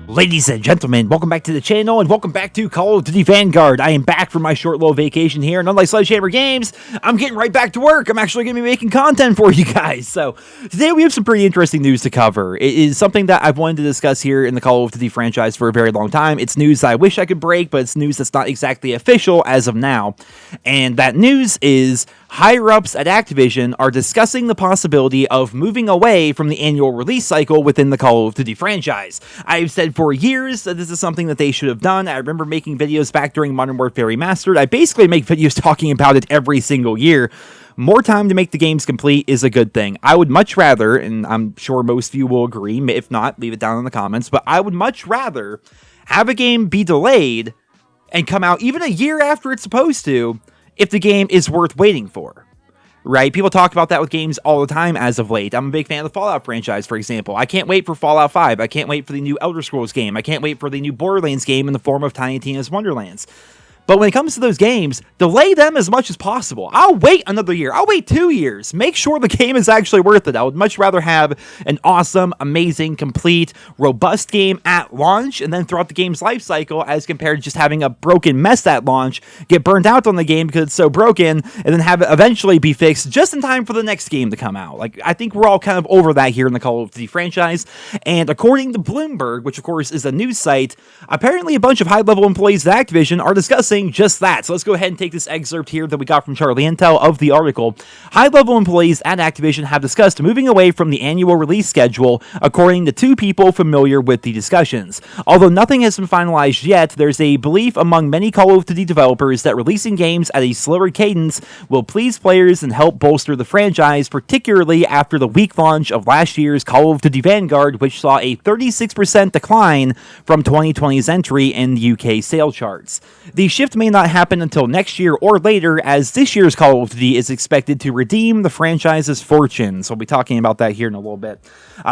Ladies and gentlemen, welcome back to the channel and welcome back to Call of Duty Vanguard. I am back from my short little vacation here, and unlike Sledgehammer Games, I'm getting right back to work. I'm actually going to be making content for you guys. So today we have some pretty interesting news to cover. It is something that I've wanted to discuss here in the Call of Duty franchise for a very long time. It's news that I wish I could break, but it's news that's not exactly official as of now. And that news is higher-ups at Activision are discussing the possibility of moving away from the annual release cycle within the Call of Duty franchise. I've said for years that this is something that they should have done. I remember making videos back during Modern Warfare Remastered. I basically make videos talking about it every single year. More time to make the games complete is a good thing. I would much rather, and I'm sure most of you will agree, if not, leave it down in the comments, but I would much rather have a game be delayed and come out even a year after it's supposed to if the game is worth waiting for. Right? People talk about that with games all the time as of late. I'm a big fan of the Fallout franchise, for example. I can't wait for Fallout 5. I can't wait for the new Elder Scrolls game. I can't wait for the new Borderlands game in the form of Tiny Tina's Wonderlands. But when it comes to those games, delay them as much as possible. I'll wait another year. I'll wait 2 years. Make sure the game is actually worth it. I would much rather have an awesome, amazing, complete, robust game at launch and then throughout the game's life cycle as compared to just having a broken mess at launch, get burned out on the game because it's so broken, and then have it eventually be fixed just in time for the next game to come out. Like, I think we're all kind of over that here in the Call of Duty franchise. And according to Bloomberg, which of course is a news site, apparently a bunch of high-level employees at Activision are discussing just that. So let's go ahead and take this excerpt here that we got from Charlie Intel of the article. High-level employees at Activision have discussed moving away from the annual release schedule, according to two people familiar with the discussions. Although nothing has been finalized yet, there's a belief among many Call of Duty developers that releasing games at a slower cadence will please players and help bolster the franchise, particularly after the weak launch of last year's Call of Duty Vanguard, which saw a 36% decline from 2020's entry in the UK sale charts. The shift may not happen until next year or later, as this year's Call of Duty is expected to redeem the franchise's fortunes. We'll be talking about that here in a little bit.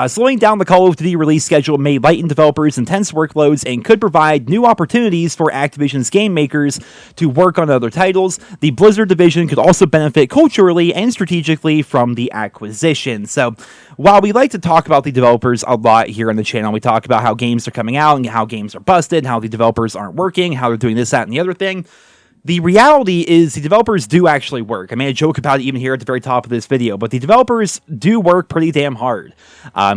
Slowing down the Call of Duty release schedule may lighten developers' intense workloads and could provide new opportunities for Activision's game makers to work on other titles. The Blizzard division could also benefit culturally and strategically from the acquisition. So, while we like to talk about the developers a lot here on the channel, we talk about how games are coming out and how games are busted, how the developers aren't working, how they're doing this, that, and the other thing. The reality is the developers do actually work. I made a joke about it even here at the very top of this video, but the developers do work pretty damn hard.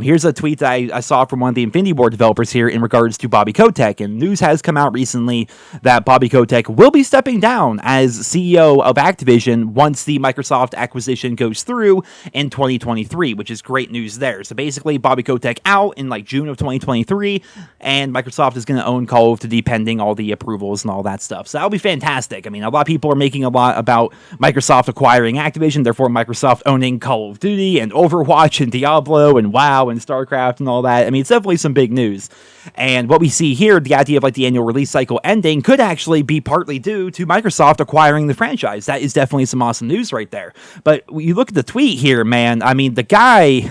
Here's a tweet that I saw from one of the Infinity Ward developers here in regards to Bobby Kotick, and news has come out recently that Bobby Kotick will be stepping down as CEO of Activision once the Microsoft acquisition goes through in 2023, which is great news there. So basically, Bobby Kotick out in like June of 2023, and Microsoft is going to own Call of Duty pending all the approvals and all that stuff. So that'll be fantastic. I mean, a lot of people are making a lot about Microsoft acquiring Activision, therefore Microsoft owning Call of Duty and Overwatch and Diablo and WoW and StarCraft and all that. I mean, it's definitely some big news. And what we see here, the idea of like the annual release cycle ending could actually be partly due to Microsoft acquiring the franchise. That is definitely some awesome news right there. But when you look at the tweet here, man, I mean, the guy,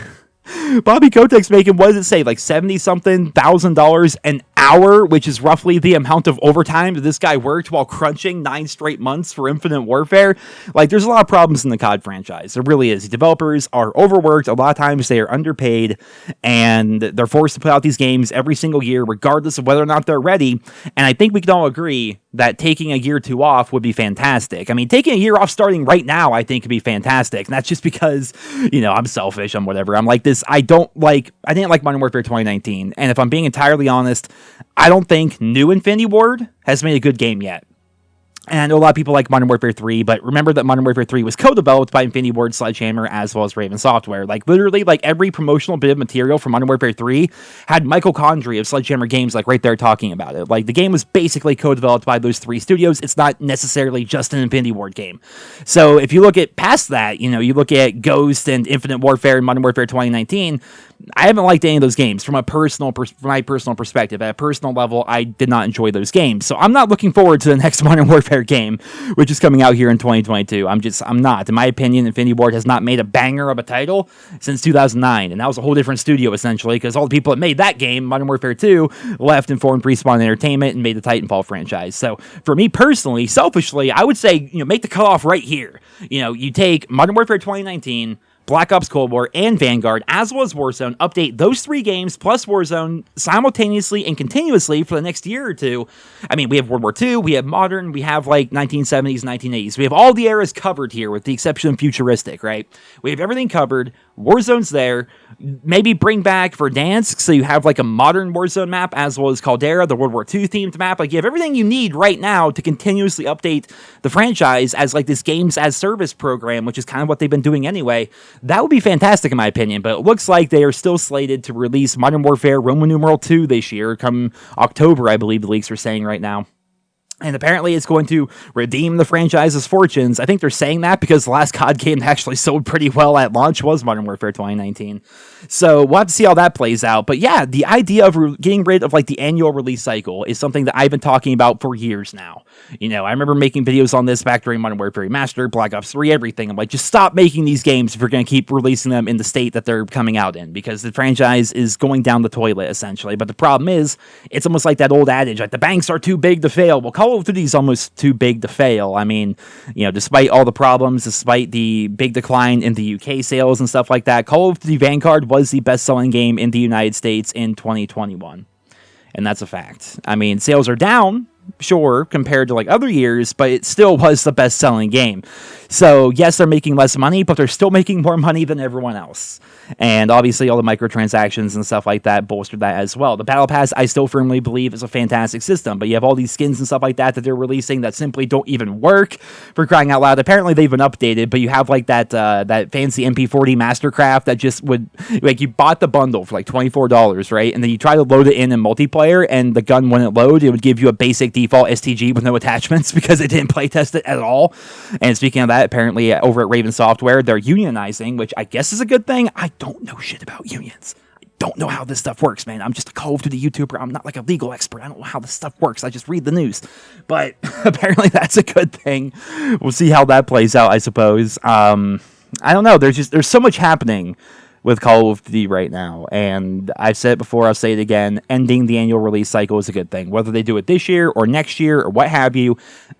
Bobby Kotick's making, what does it say, like $70-something thousand an hour, which is roughly the amount of overtime that this guy worked while crunching 9 straight months for Infinite Warfare. Like, there's a lot of problems in the COD franchise. There really is. The developers are overworked. A lot of times they are underpaid, and they're forced to put out these games every single year, regardless of whether or not they're ready. And I think we can all agree that taking a year or two off would be fantastic. I mean, taking a year off starting right now, I think, could be fantastic. And that's just because, you know, I'm selfish, I'm whatever. I'm like this. I didn't like Modern Warfare 2019. And if I'm being entirely honest, I don't think new Infinity Ward has made a good game yet. And I know a lot of people like Modern Warfare 3, but remember that Modern Warfare 3 was co-developed by Infinity Ward, Sledgehammer, as well as Raven Software. Like, literally, like, every promotional bit of material for Modern Warfare 3 had Michael Condrey of Sledgehammer Games, like, right there talking about it. Like, the game was basically co-developed by those 3 studios. It's not necessarily just an Infinity Ward game. So, if you look at past that, you know, you look at Ghost and Infinite Warfare and Modern Warfare 2019, I haven't liked any of those games from my personal perspective. At a personal level, I did not enjoy those games. So I'm not looking forward to the next Modern Warfare Warfare game, which is coming out here in 2022. I'm not. In my opinion, Infinity Ward has not made a banger of a title since 2009, and that was a whole different studio, essentially, because all the people that made that game, Modern Warfare 2, left and formed Respawn Entertainment and made the Titanfall franchise. So, for me personally, selfishly, I would say, make the cutoff right here. You take Modern Warfare 2019, Black Ops Cold War, and Vanguard, as well as Warzone, update those 3 games plus Warzone simultaneously and continuously for the next year or two. I mean, we have World War II, we have Modern, we have 1970s, 1980s. We have all the eras covered here with the exception of futuristic, right? We have everything covered. Warzone's there. Maybe bring back Verdansk, so you have a modern Warzone map, as well as Caldera, the World War II themed map. You have everything you need right now to continuously update the franchise as this games as service program, which is kind of what they've been doing anyway. That would be fantastic in my opinion, but it looks like they are still slated to release Modern Warfare Roman numeral 2 this year, come October, I believe the leaks are saying right now. And apparently it's going to redeem the franchise's fortunes. I think they're saying that because the last COD game that actually sold pretty well at launch was Modern Warfare 2019. So we'll have to see how that plays out. But yeah, the idea of getting rid of the annual release cycle is something that I've been talking about for years now. I remember making videos on this back during Modern Warfare Remastered, Black Ops 3, everything. I'm just stop making these games if you're going to keep releasing them in the state that they're coming out in, because the franchise is going down the toilet, essentially. But the problem is, it's almost like that old adage, the banks are too big to fail. Well, Call of Duty is almost too big to fail. I mean, despite all the problems, despite the big decline in the UK sales and stuff like that, Call of Duty Vanguard was the best-selling game in the United States in 2021. And that's a fact. I mean, sales are down, sure, compared to other years, but it still was the best-selling game. So, yes, they're making less money, but they're still making more money than everyone else. And obviously, all the microtransactions and stuff like that bolstered that as well. The Battle Pass, I still firmly believe, is a fantastic system, but you have all these skins and stuff like that they're releasing that simply don't even work, for crying out loud. Apparently, they've been updated, but you have that fancy MP40 Mastercraft that just would, you bought the bundle for $24, right? And then you try to load it in multiplayer, and the gun wouldn't load. It would give you a basic default STG with no attachments because it didn't playtest it at all. And speaking of that, apparently over at Raven Software, they're unionizing, which I guess is a good thing. I don't know shit about unions. I don't know how this stuff works, man. I'm just a Call of Duty YouTuber. I'm not a legal expert. I don't know how this stuff works. I just read the news. But apparently that's a good thing. We'll see how that plays out, I suppose. I don't know. There's so much happening with Call of Duty right now, and I've said it before, I'll say it again, ending the annual release cycle is a good thing. Whether they do it this year or next year or what have you,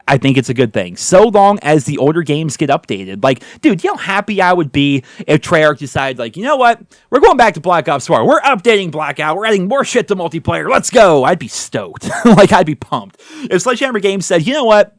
I think it's a good thing. So long as the older games get updated. Dude, you know how happy I would be if Treyarch decided, you know what? We're going back to Black Ops 4. We're updating Blackout. We're adding more shit to multiplayer. Let's go. I'd be stoked. I'd be pumped. If Sledgehammer Games said, you know what?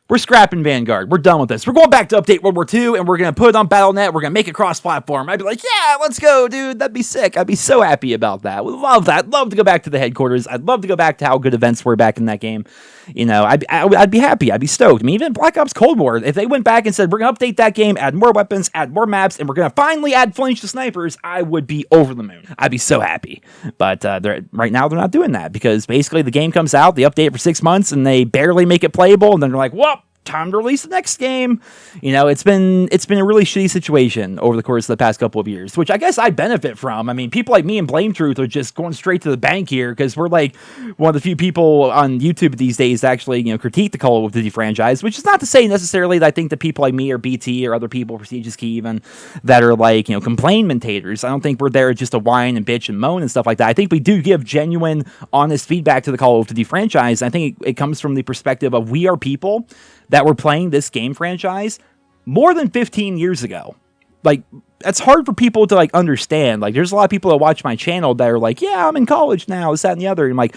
We're scrapping Vanguard. We're done with this. We're going back to update World War II, and we're going to put it on Battle.net. We're going to make it cross-platform. I'd be like, yeah, let's go, dude. That'd be sick. I'd be so happy about that. Would love that. I'd love to go back to the headquarters. I'd love to go back to how good events were back in that game. I'd be happy. I'd be stoked. I mean, even Black Ops Cold War, if they went back and said, we're going to update that game, add more weapons, add more maps, and we're going to finally add flinch to snipers, I would be over the moon. I'd be so happy. But right now, they're not doing that, because basically the game comes out, they update it for 6 months, and they barely make it playable, and then they're like, whoop, time to release the next game. It's been a really shitty situation over the course of the past couple of years, which I guess I benefit from. I mean, people like me and Blame Truth are just going straight to the bank here, because we're one of the few people on YouTube these days to actually, critique the Call of Duty franchise, which is not to say necessarily that I think that people like me or BT or other people, Prestigious Key even, that are complainmentators. I don't think we're there just to whine and bitch and moan and stuff like that. I think we do give genuine, honest feedback to the Call of Duty franchise. I think it comes from the perspective of we are people that were playing this game franchise more than 15 years ago. That's hard for people to understand. There's a lot of people that watch my channel that are like, yeah, I'm in college now, this, that, and the other. And I'm like,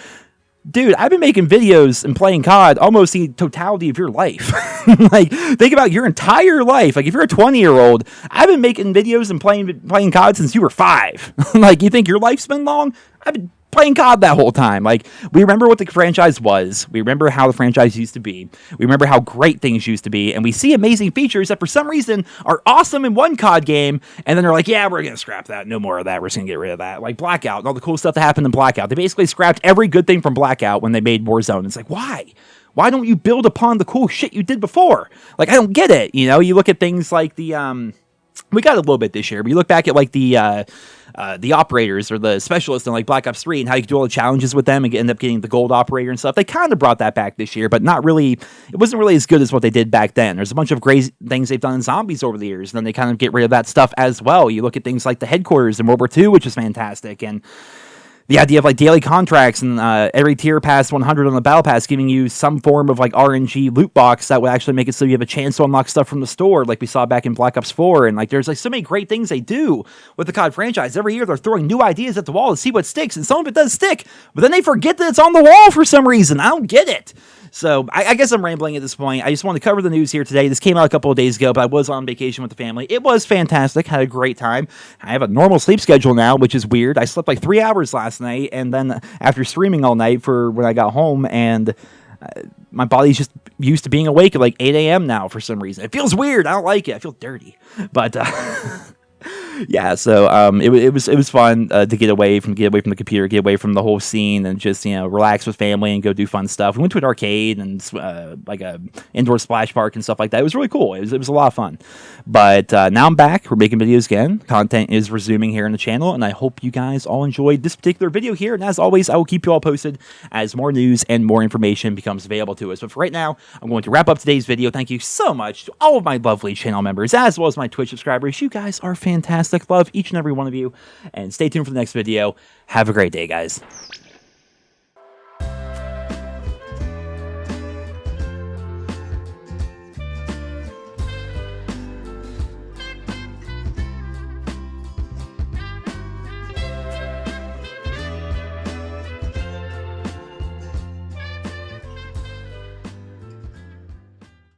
dude, I've been making videos and playing COD almost the totality of your life. Think about your entire life. If you're a 20-year-old, I've been making videos and playing COD since you were 5. You think your life's been long? I've been playing COD that whole time. We remember what the franchise was. We remember how the franchise used to be. We remember how great things used to be. And we see amazing features that for some reason are awesome in one COD game. And then they're like, yeah, we're going to scrap that. No more of that. We're just going to get rid of that. Blackout and all the cool stuff that happened in Blackout. They basically scrapped every good thing from Blackout when they made Warzone. It's why? Why don't you build upon the cool shit you did before? I don't get it. You look at things like the We got a little bit this year, but you look back at like the operators or the specialists in like Black Ops 3 and how you could do all the challenges with them and end up getting the gold operator and stuff. They kind of brought that back this year, but not really. It wasn't really as good as what they did back then. There's a bunch of great things they've done in zombies over the years, and then they kind of get rid of that stuff as well. You look at things like the headquarters in World War II, which is fantastic, and the idea of like daily contracts and every tier past 100 on the battle pass giving you some form of like RNG loot box that would actually make it so you have a chance to unlock stuff from the store, like we saw back in Black Ops 4. And like there's like so many great things they do with the COD franchise. Every year they're throwing new ideas at the wall to see what sticks, and some of it does stick, but then they forget that it's on the wall for some reason. I don't get it. So I guess I'm rambling at this point. I just wanted to cover the news here today. This came out a couple of days ago, but I was on vacation with the family. It was fantastic. Had a great time. I have a normal sleep schedule now, which is weird. I slept like 3 hours last night, and then after streaming all night for when I got home, and my body's just used to being awake at like 8 a.m. now for some reason. It feels weird. I don't like it. I feel dirty. But yeah, so it was fun to get away from the computer, get away from the whole scene, and just relax with family and go do fun stuff. We went to an arcade and like a indoor splash park and stuff like that. It was really cool. It was a lot of fun. But now I'm back. We're making videos again. Content is resuming here on the channel, and I hope you guys all enjoyed this particular video here. And as always, I will keep you all posted as more news and more information becomes available to us. But for right now, I'm going to wrap up today's video. Thank you so much to all of my lovely channel members, as well as my Twitch subscribers. You guys are fantastic. Love each and every one of you, and stay tuned for the next video. Have a great day, guys.